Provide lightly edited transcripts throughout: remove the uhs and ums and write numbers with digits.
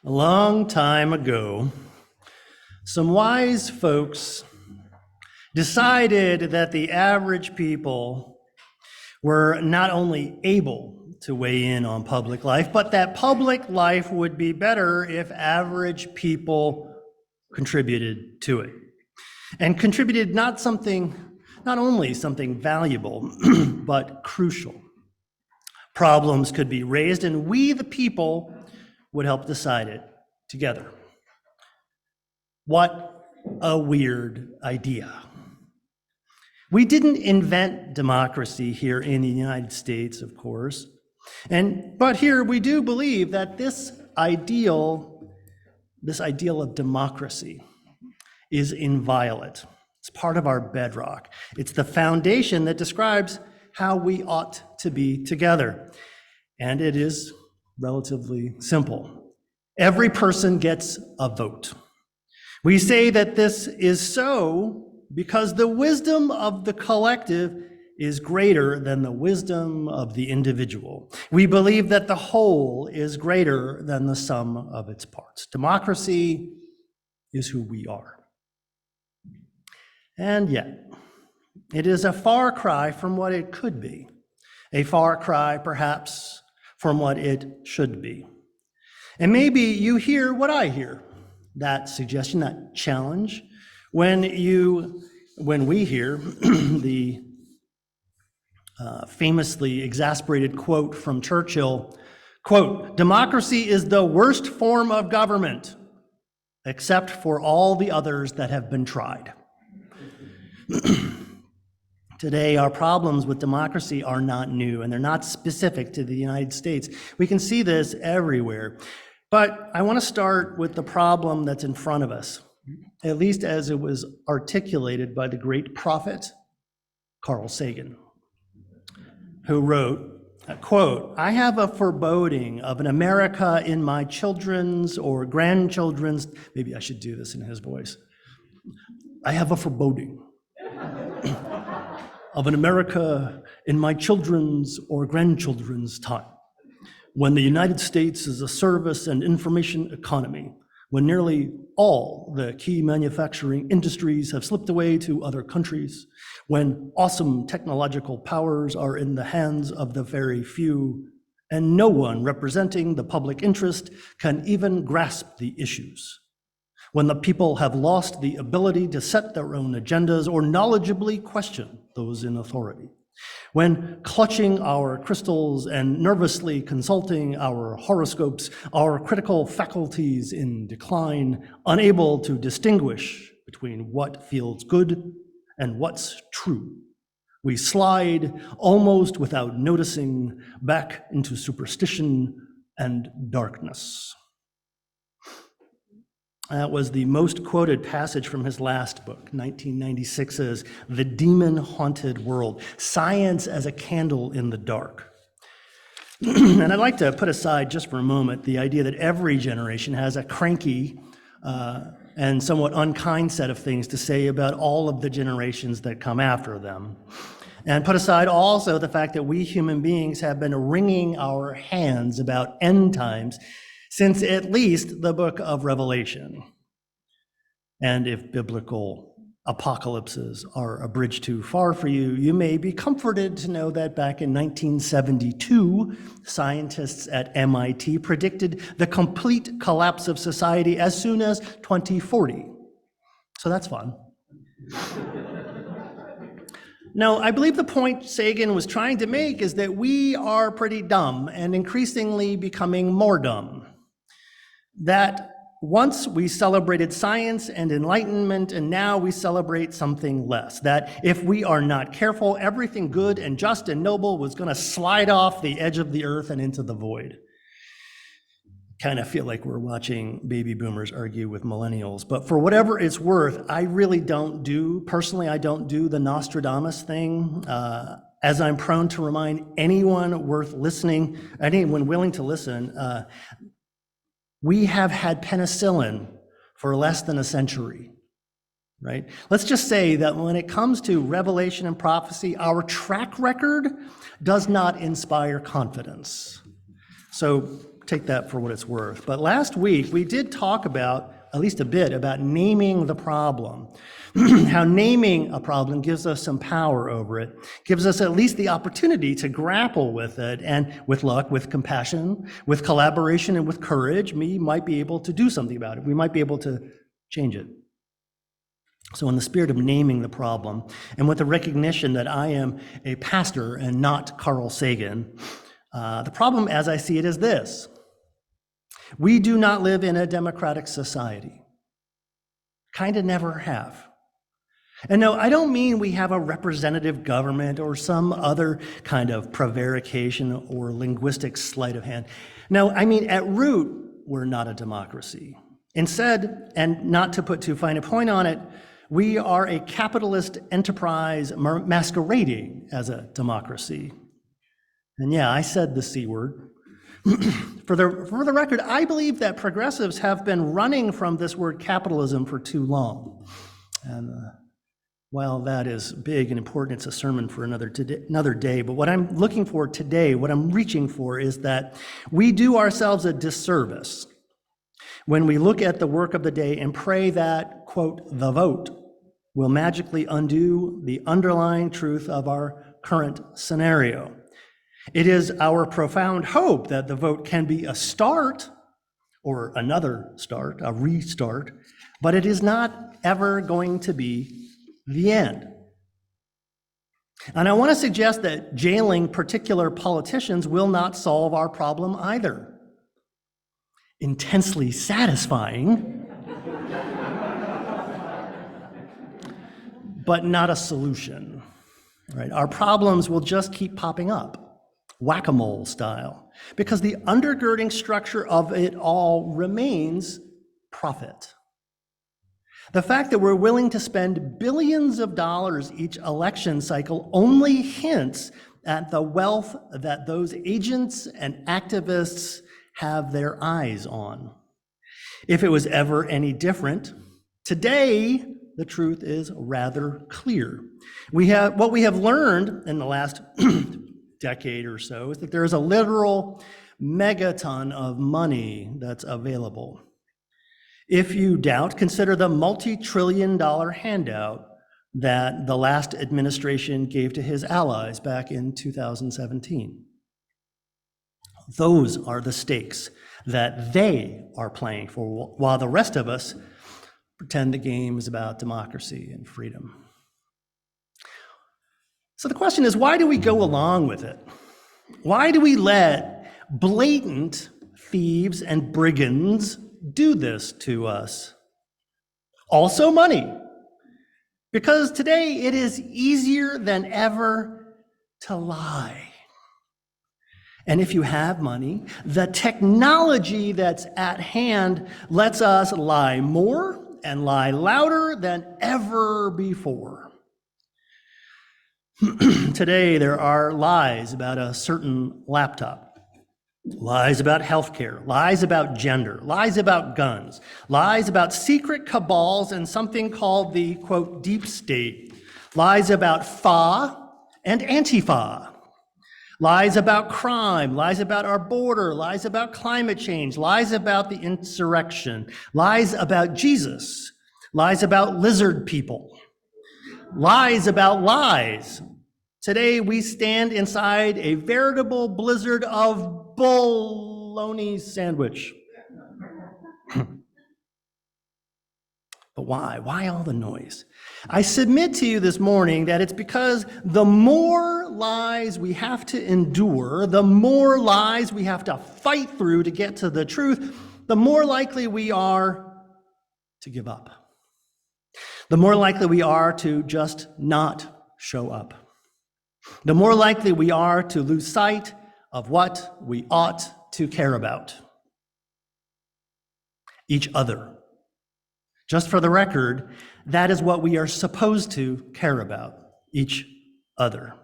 A long time ago, some wise folks decided that the average people were not only able to weigh in on public life, but that public life would be better if average people contributed to it. And contributed not only something valuable, but crucial. Problems could be raised, and we, the people, would help decide it together. What a weird idea. We didn't invent democracy here in the United States, of course, but here we do believe that this ideal of democracy is inviolate. It's part of our bedrock. It's the foundation that describes how we ought to be together. And it is relatively simple. Every person gets a vote. We say that this is so because the wisdom of the collective is greater than the wisdom of the individual. We believe that the whole is greater than the sum of its parts. Democracy is who we are. And yet, it is a far cry from what it could be, a far cry perhaps from what it should be. And maybe you hear what I hear, that suggestion, that challenge, when we hear the famously exasperated quote from Churchill, quote, "Democracy is the worst form of government, except for all the others that have been tried." Today, our problems with democracy are not new, and they're not specific to the United States. We can see this everywhere. But I want to start with the problem that's in front of us, at least as it was articulated by the great prophet, Carl Sagan, who wrote, quote, "I have a foreboding of an America in my children's or grandchildren's," maybe I should do this in his voice. "I have a foreboding of an America in my children's or grandchildren's time, when the United States is a service and information economy, when nearly all the key manufacturing industries have slipped away to other countries, when awesome technological powers are in the hands of the very few, and no one representing the public interest can even grasp the issues, when the people have lost the ability to set their own agendas or knowledgeably question those in authority, when clutching our crystals and nervously consulting our horoscopes, our critical faculties in decline, unable to distinguish between what feels good and what's true, we slide almost without noticing back into superstition and darkness." That was the most quoted passage from his last book, 1996's The Demon-Haunted World, Science as a Candle in the Dark. And I'd like to put aside just for a moment the idea that every generation has a cranky and somewhat unkind set of things to say about all of the generations that come after them. And put aside also the fact that we human beings have been wringing our hands about end times since at least the book of Revelation. And if biblical apocalypses are a bridge too far for you, you may be comforted to know that back in 1972, scientists at MIT predicted the complete collapse of society as soon as 2040. So that's fun. No, I believe the point Sagan was trying to make is that we are pretty dumb and increasingly becoming more dumb. That once we celebrated science and enlightenment, and now we celebrate something less. That if we are not careful, everything good and just and noble was going to slide off the edge of the earth and into the void. Kind of feel like we're watching baby boomers argue with millennials. But for whatever it's worth, I really personally, I don't do the Nostradamus thing, as I'm prone to remind anyone worth listening, anyone willing to listen, we have had penicillin for less than a century, right? Let's just say that when it comes to revelation and prophecy, our track record does not inspire confidence. So take that for what it's worth. But last week, we did talk about, at least a bit, about naming the problem. How naming a problem gives us some power over it, gives us at least the opportunity to grapple with it, and with luck, with compassion, with collaboration, and with courage, we might be able to do something about it. We might be able to change it. So in the spirit of naming the problem, and with the recognition that I am a pastor and not Carl Sagan, the problem as I see it is this: we do not live in a democratic society. Kind of never have. And no, I don't mean we have a representative government or some other kind of prevarication or linguistic sleight of hand. No, I mean at root, we're not a democracy. Instead, and not to put too fine a point on it, we are a capitalist enterprise masquerading as a democracy. And yeah, I said the C word. For the record, I believe that progressives have been running from this word capitalism for too long. And while that is big and important, it's a sermon for another day. But what I'm looking for today, what I'm reaching for, is that we do ourselves a disservice when we look at the work of the day and pray that, quote, the vote will magically undo the underlying truth of our current scenario. It is our profound hope that the vote can be a start, or another start, a restart, but it is not ever going to be the end. And I want to suggest that jailing particular politicians will not solve our problem either. Intensely satisfying, but not a solution. Right? Our problems will just keep popping up, whack-a-mole style, because the undergirding structure of it all remains profit. The fact that we're willing to spend billions of dollars each election cycle only hints at the wealth that those agents and activists have their eyes on. If it was ever any different, today the truth is rather clear. What we have learned in the last decade or so is that there is a literal megaton of money that's available. If you doubt, consider the multi-trillion-dollar handout that the last administration gave to his allies back in 2017. Those are the stakes that they are playing for, while the rest of us pretend the game is about democracy and freedom. So the question is, why do we go along with it? Why do we let blatant thieves and brigands do this to us? Also money. Because today it is easier than ever to lie. And if you have money, the technology that's at hand lets us lie more and lie louder than ever before. Today, there are lies about a certain laptop, lies about healthcare, lies about gender, lies about guns, lies about secret cabals and something called the, quote, deep state, lies about FA and Antifa, lies about crime, lies about our border, lies about climate change, lies about the insurrection, lies about Jesus, lies about lizard people, lies about lies. Today, we stand inside a veritable blizzard of bologna sandwich. But why? Why all the noise? I submit to you this morning that it's because the more lies we have to endure, the more lies we have to fight through to get to the truth, the more likely we are to give up. The more likely we are to just not show up. The more likely we are to lose sight of what we ought to care about. Each other. Just for the record, that is what we are supposed to care about, each other.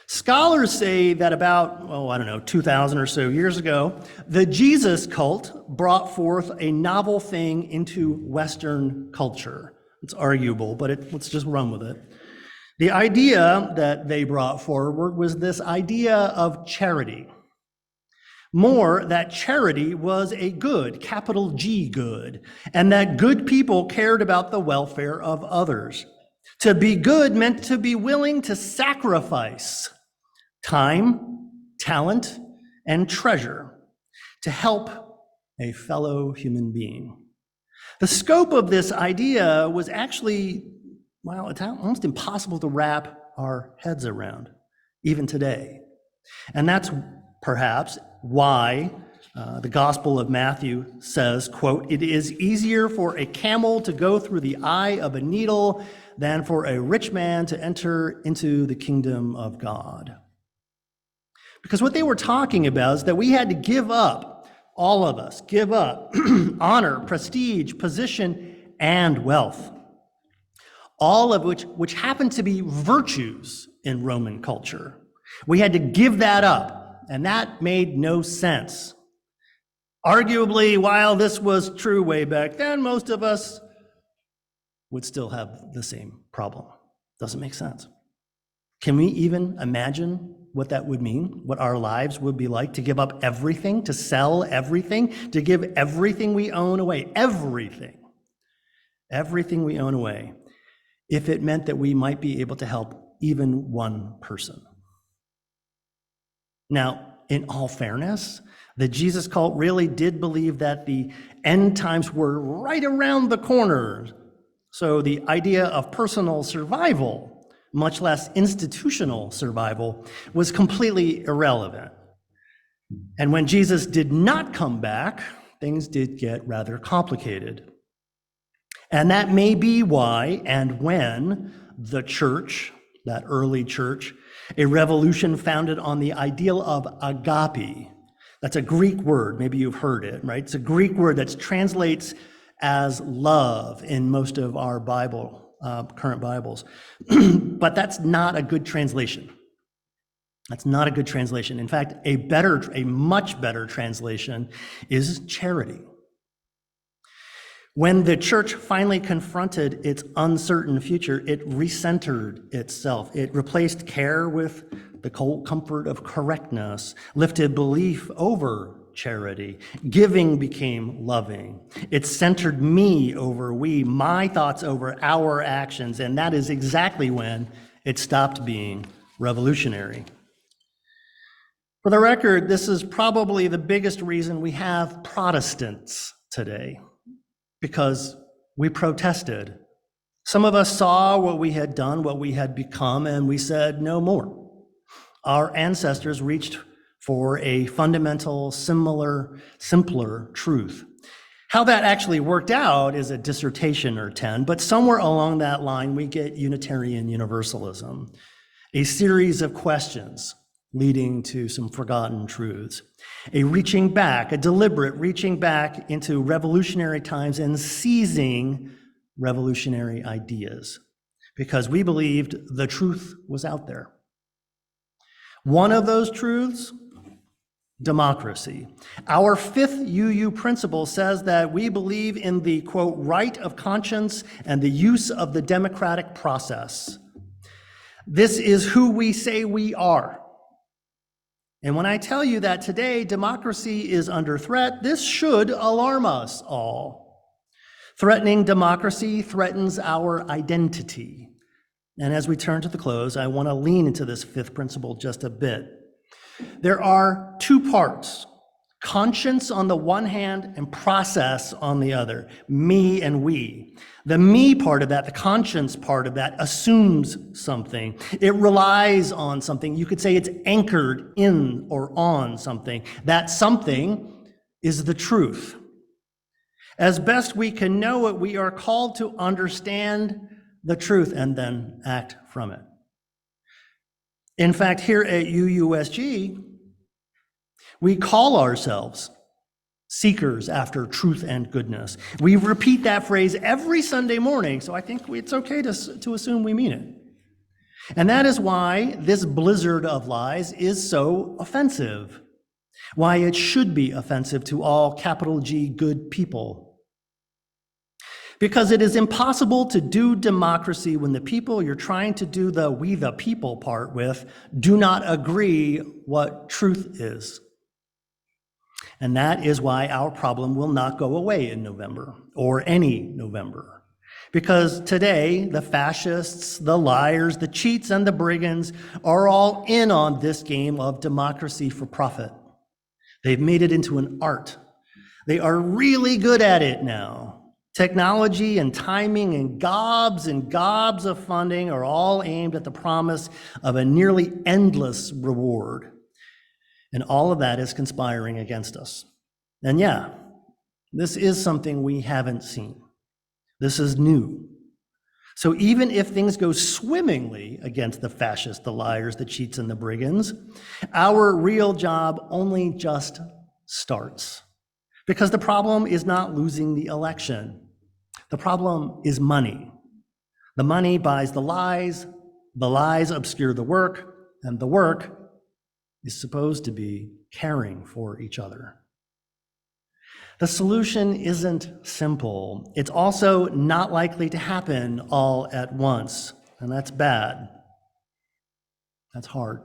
Scholars say that about, 2,000 or so years ago, the Jesus cult brought forth a novel thing into Western culture. It's arguable, but let's just run with it. The idea that they brought forward was this idea of charity. More, that charity was a good, capital G good, and that good people cared about the welfare of others. To be good meant to be willing to sacrifice time, talent, and treasure to help a fellow human being. The scope of this idea was actually, well, it's almost impossible to wrap our heads around, even today. And that's perhaps why the Gospel of Matthew says, quote, "It is easier for a camel to go through the eye of a needle than for a rich man to enter into the kingdom of God." Because what they were talking about is that we had to give up, all of us, give up honor, prestige, position, and wealth, all of which happened to be virtues in Roman culture. We had to give that up, and that made no sense. Arguably, while this was true way back then, most of us would still have the same problem. Doesn't make sense. Can we even imagine what that would mean, what our lives would be like to give up everything, to sell everything, to give everything we own away, everything we own away, if it meant that we might be able to help even one person? Now, in all fairness, the Jesus cult really did believe that the end times were right around the corner. So the idea of personal survival, much less institutional survival, was completely irrelevant. And when Jesus did not come back, things did get rather complicated. And that may be why and when the church, that early church, a revolution founded on the ideal of agape. That's a Greek word, maybe you've heard it, right? It's a Greek word that translates as love in most of our current Bibles. But that's not a good translation. That's not a good translation. In fact, a much better translation is charity. When the church finally confronted its uncertain future, it recentered itself. It replaced care with the cold comfort of correctness, lifted belief over charity. Giving became loving. It centered me over we, my thoughts over our actions, and that is exactly when it stopped being revolutionary. For the record, this is probably the biggest reason we have Protestants today, because we protested. Some of us saw what we had done, what we had become, and we said no more. Our ancestors reached for a fundamental, simpler truth. How that actually worked out is a dissertation or 10, but somewhere along that line, we get Unitarian Universalism, a series of questions leading to some forgotten truths, a reaching back, a deliberate reaching back into revolutionary times and seizing revolutionary ideas, because we believed the truth was out there. One of those truths, democracy. Our fifth UU principle says that we believe in the, quote, right of conscience and the use of the democratic process. This is who we say we are. And when I tell you that today democracy is under threat, this should alarm us all. Threatening democracy threatens our identity. And as we turn to the close, I want to lean into this fifth principle just a bit. There are two parts, conscience on the one hand and process on the other, me and we. The me part of that, the conscience part of that, assumes something. It relies on something. You could say it's anchored in or on something. That something is the truth. As best we can know it, we are called to understand the truth and then act from it. In fact, here at UUSG, we call ourselves seekers after truth and goodness. We repeat that phrase every Sunday morning, so I think it's okay to assume we mean it. And that is why this blizzard of lies is so offensive, why it should be offensive to all capital G good people. Because it is impossible to do democracy when the people you're trying to do the we the people part with do not agree what truth is. And that is why our problem will not go away in November, or any November. Because today, the fascists, the liars, the cheats, and the brigands are all in on this game of democracy for profit. They've made it into an art. They are really good at it now. Technology and timing and gobs of funding are all aimed at the promise of a nearly endless reward. And all of that is conspiring against us. And yeah, this is something we haven't seen. This is new. So even if things go swimmingly against the fascists, the liars, the cheats, and the brigands, our real job only just starts. Because the problem is not losing the election. The problem is money. The money buys the lies obscure the work, and the work is supposed to be caring for each other. The solution isn't simple. It's also not likely to happen all at once, and that's bad. That's hard.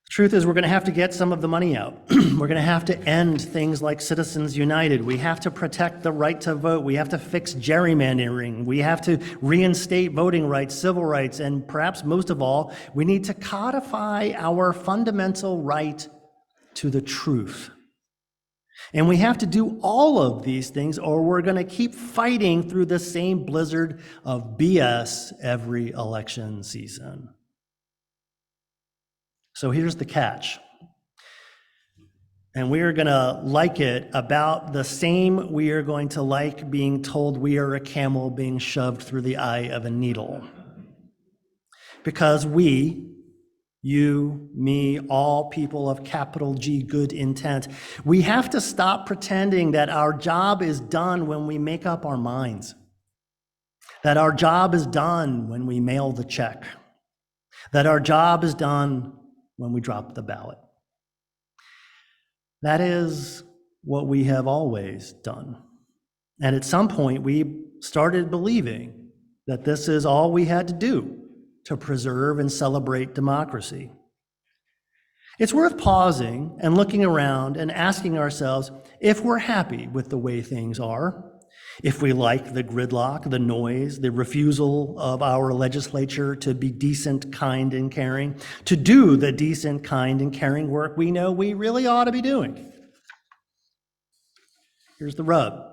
The truth is, we're going to have to get some of the money out. We're going to have to end things like Citizens United. We have to protect the right to vote. We have to fix gerrymandering. We have to reinstate voting rights, civil rights, and perhaps most of all, we need to codify our fundamental right to the truth. And we have to do all of these things, or we're going to keep fighting through the same blizzard of BS every election season. So here's the catch. And we are going to like it about the same we are going to like being told we are a camel being shoved through the eye of a needle. Because we, you, me, all people of capital G good intent, we have to stop pretending that our job is done when we make up our minds. That our job is done when we mail the check. That our job is done when we drop the ballot. That is what we have always done. And at some point, we started believing that this is all we had to do to preserve and celebrate democracy. It's worth pausing and looking around and asking ourselves if we're happy with the way things are, if we like the gridlock, the noise, the refusal of our legislature to be decent, kind, and caring, to do the decent, kind, and caring work we know we really ought to be doing. Here's the rub.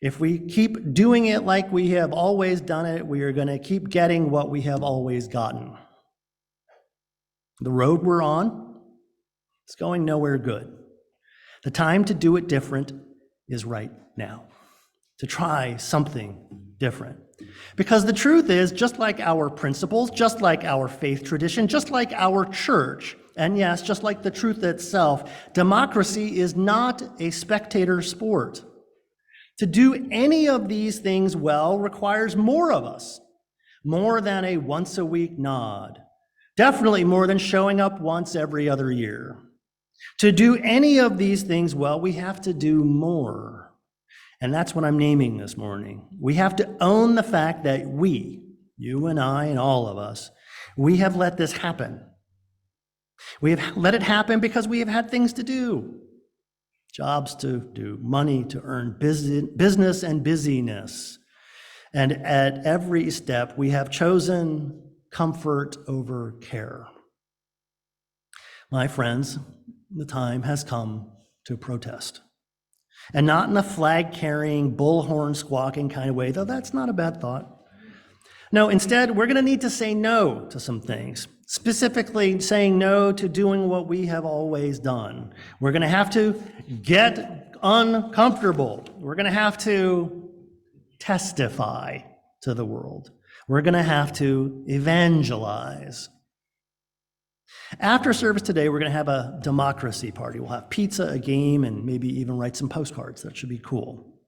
If we keep doing it like we have always done it, we are going to keep getting what we have always gotten. The road we're on is going nowhere good. The time to do it different is right now. To try something different. Because the truth is, just like our principles, just like our faith tradition, just like our church, and yes, just like the truth itself, democracy is not a spectator sport. To do any of these things well requires more of us, more than a once-a-week nod, definitely more than showing up once every other year. To do any of these things well, we have to do more. And that's what I'm naming this morning. We have to own the fact that we, you and I and all of us, we have let this happen. We have let it happen because we have had things to do, jobs to do, money to earn, business and busyness. And at every step, we have chosen comfort over care. My friends, the time has come to protest. And not in a flag-carrying, bullhorn-squawking kind of way, though that's not a bad thought. No, instead, we're going to need to say no to some things, specifically saying no to doing what we have always done. We're going to have to get uncomfortable. We're going to have to testify to the world. We're going to have to evangelize. After service today, we're going to have a democracy party. We'll have pizza, a game, and maybe even write some postcards. That should be cool.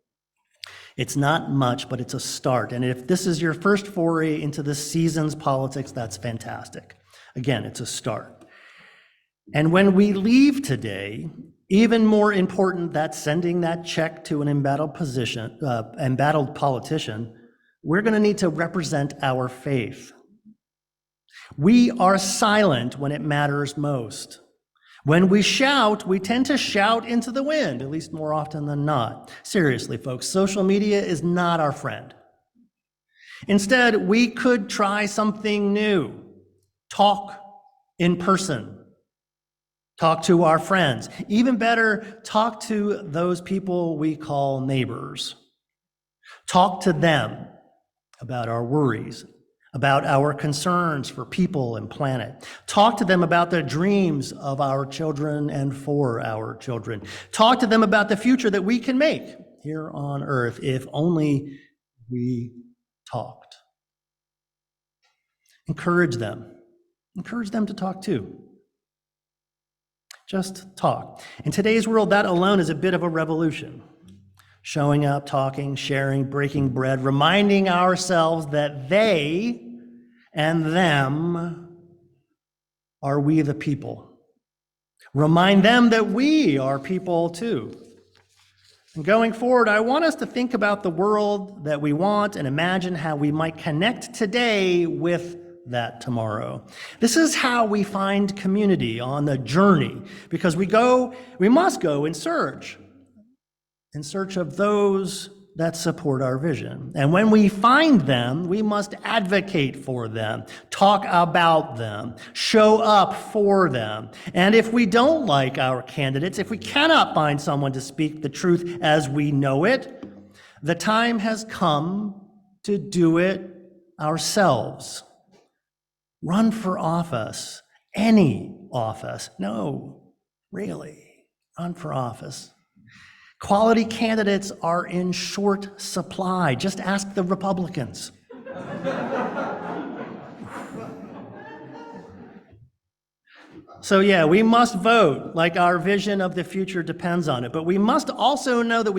It's not much, but it's a start. And if this is your first foray into this season's politics, that's fantastic. Again, it's a start. And when we leave today, even more important than sending that check to an embattled politician, we're going to need to represent our faith. We are silent when it matters most. When we shout, we tend to shout into the wind, at least more often than not. Seriously, folks, social media is not our friend. Instead, we could try something new. Talk in person. Talk to our friends. Even better, talk to those people we call neighbors. Talk to them about our worries, about our concerns for people and planet. Talk to them about the dreams of our children and for our children. Talk to them about the future that we can make here on earth if only we talked. Encourage them. Encourage them to talk too. Just talk. In today's world, that alone is a bit of a revolution. Showing up, talking, sharing, breaking bread, reminding ourselves that they and them are we the people. Remind them that we are people too. And going forward, I want us to think about the world that we want and imagine how we might connect today with that tomorrow. This is how we find community on the journey, because we must go in search of those that support our vision. And when we find them, we must advocate for them, talk about them, show up for them. And if we don't like our candidates, if we cannot find someone to speak the truth as we know it, the time has come to do it ourselves. Run for office, any office. No, really, run for office. Quality candidates are in short supply. Just ask the Republicans. So yeah, we must vote like our vision of the future depends on it, but we must also know that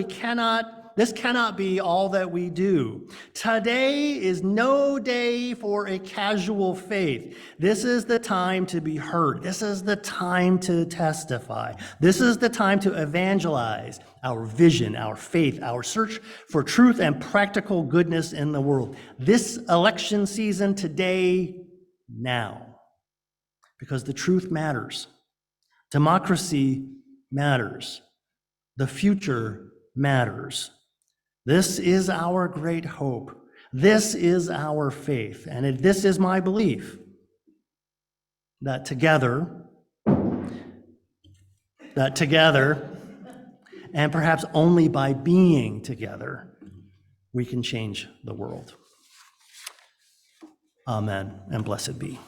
this cannot be all that we do. Today is no day for a casual faith. This is the time to be heard. This is the time to testify. This is the time to evangelize our vision, our faith, our search for truth and practical goodness in the world. This election season, today, now. Because the truth matters. Democracy matters. The future matters. This is our great hope. This is our faith. And this is my belief that together, and perhaps only by being together, we can change the world. Amen, and blessed be.